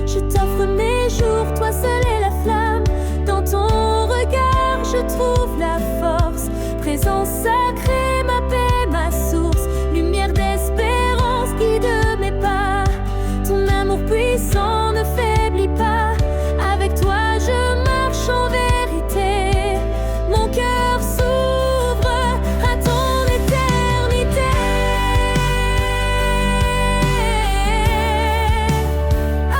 Je t'offre mes jours, toi seul est la flamme. Dans ton regard je trouve la force. Présence sacrée, ma paix, ma source. Lumière d'espérance guide mes pas. Ton amour puissant ne faiblit pas. Avec toi je marche en vérité. Mon cœur s'ouvre à ton éternité. Ah,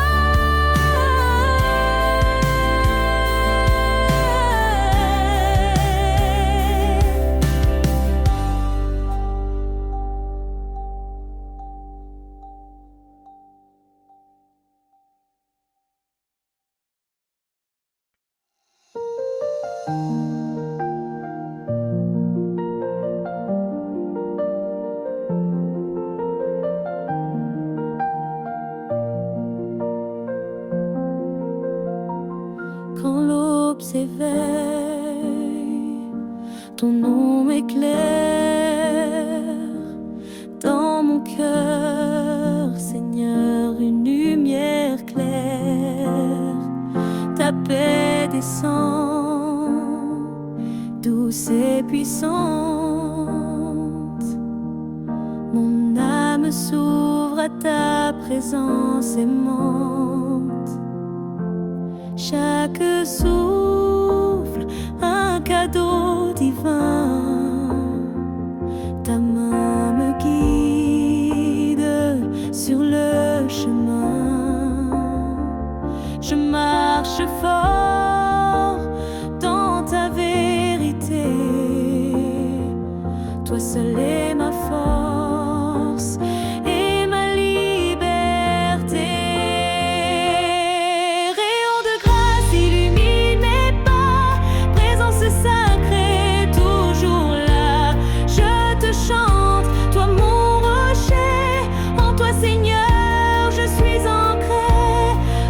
s'éveille, ton nom m'éclaire dans mon cœur, Seigneur, une lumière claire. Ta paix descend, douce et puissante. Mon âme s'ouvre à ta présence aimante. Chaque souffle, un cadeau divin. Ta main me guide sur le chemin. Je marche fort dans ta vérité. Toi seul est ma force et ma liberté. Rayon de grâce illumine mes pas, présence sacrée toujours là. Je te chante, toi mon rocher, en toi Seigneur je suis ancré.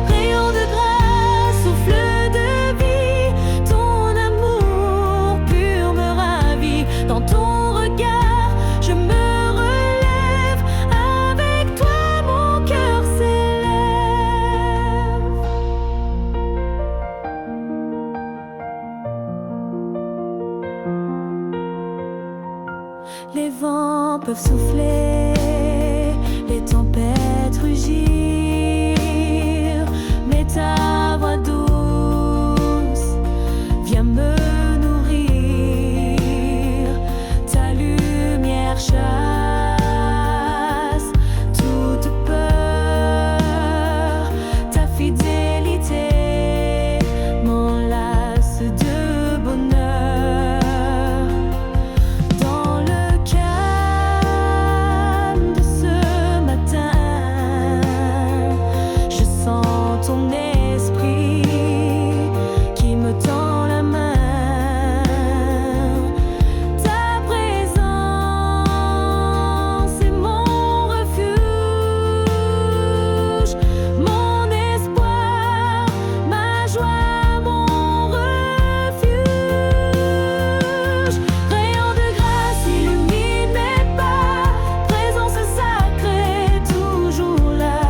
Rayon de grâce, souffle de vie, ton amour pur me ravit. Dans ton regard, je me relève, avec toi mon cœur s'élève. Les vents peuvent souffler, les tempêtes rugir, mais ta voix douce vient me nourrir. Ta lumière chasse toute peur, ta fidélité m'enlace de bonheur. Dans le calme de ce matin, je sens ton esprit qui me tend la main. Ta présence est mon refuge, mon espoir, ma joie, mon refuge. Rayon de grâce illumine mes pas, présence sacrée toujours là.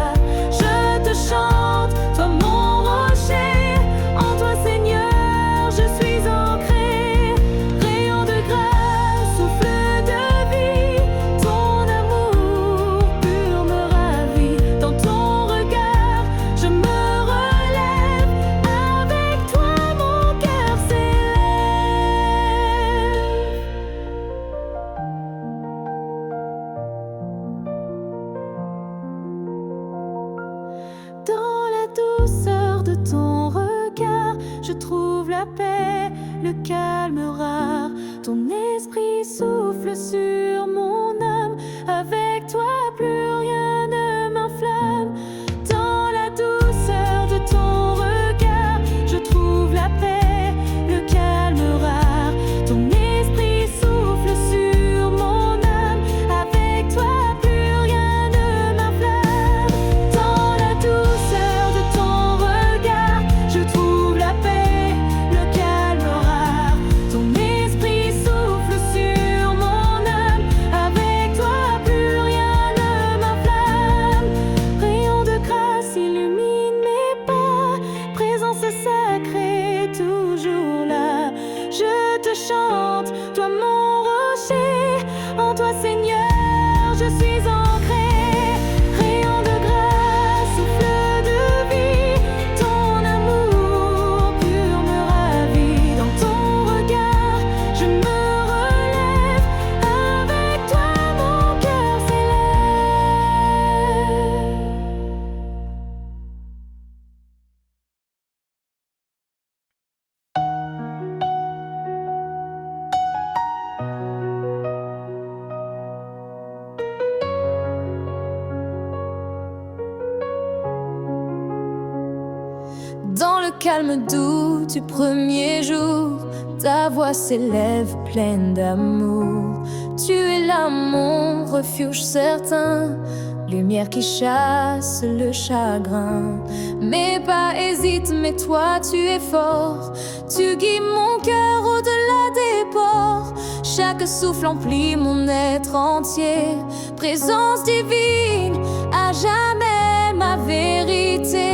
Je te chante, toi mon rocher, en toi Seigneur je suis ancré. Rayon de grâce, souffle de vie, ton amour pur me ravit. Dans ton regard, je me relève, avec toi mon cœur s'élève. Dans la douceur de ton regard, je trouve la paix, le calme rare. Ton esprit souffle sur mon âme, avec toi plus rien ne m'inflamme. Dans la douceur de ton regard, je trouve la paix, le calme rare. Ton esprit souffle sur mon âme, avec toi plus rien ne m'inflamme. Dans la douceur de ton regard, je trouve la paix, le calme rare. Ton esprit souffle sur mon âme, avec toi plus rien ne m'inflamme. Rayon de grâce illumine mes pas, présence sacrée toujours là. Je te chante, toi mon rocher, en toi Seigneur je suis ancré. Rayon de grâce, souffle de vie, ton amour pur me ravit. Dans ton regard, je me relève, avec toi mon cœur s'élève. Dans le calme doux du premier jour, ta voix s'élève pleine d'amour. Tu es là mon refuge certain, lumière qui chasse le chagrin. Mes pas hésitent rythme et toi tu es fort. Tu guides mon cœur au-delà des bords. Chaque souffle emplit mon être entier. Présence divine, à jamais ma vérité.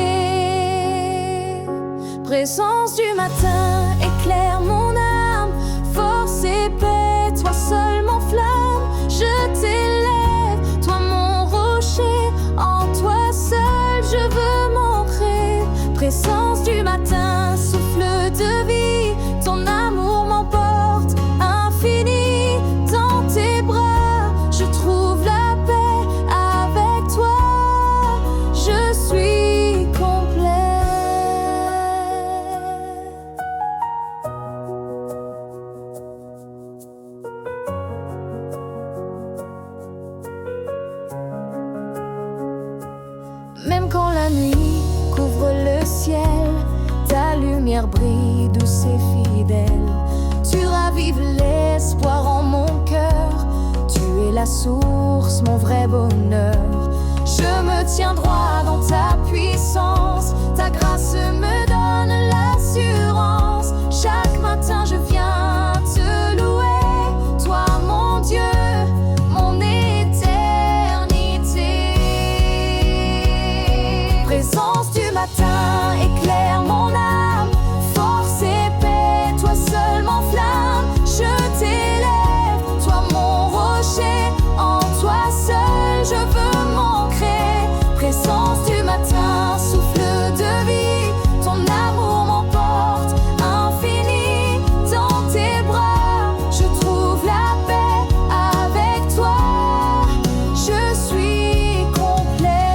Présence du matin, éclaire mon âme. Force et paix, toi seul mon flamme. Je t'élève, toi mon rocher. En toi seul je veux m'ancrer. Présence du matin, souffle de vie. Ton amour m'emporte, infini. Dans tes bras, je trouve la paix. Avec toi, je suis complet. Même quand la nuit couvre le ciel, ta lumière brille douce et fidèle. Tu ravives l'espoir en mon cœur. Tu es la source, mon vrai bonheur. Je me tiens droit dans ta puissance. Ta grâce me donne l'assurance. Chaque matin je viens te louer. Toi mon Dieu, mon éternité. Présence du matin, éclaire mon âme. Force et paix, toi seul m'enflamme. Je t'élève, toi mon rocher. En toi seul je veux m'ancrer. Présence du matin, souffle de vie. Ton amour m'emporte, infini. Dans tes bras, je trouve la paix. Avec toi, je suis complet.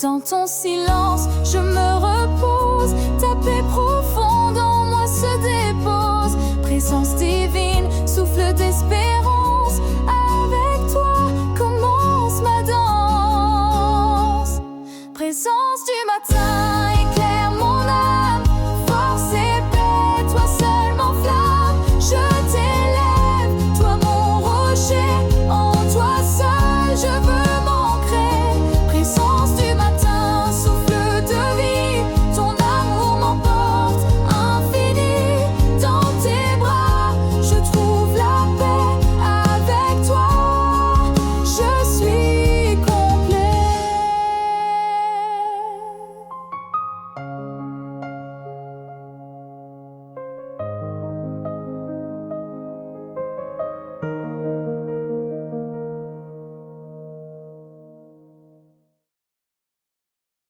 Dans ton silence, je me repose. Ta paix profonde en moi se dépose. Présence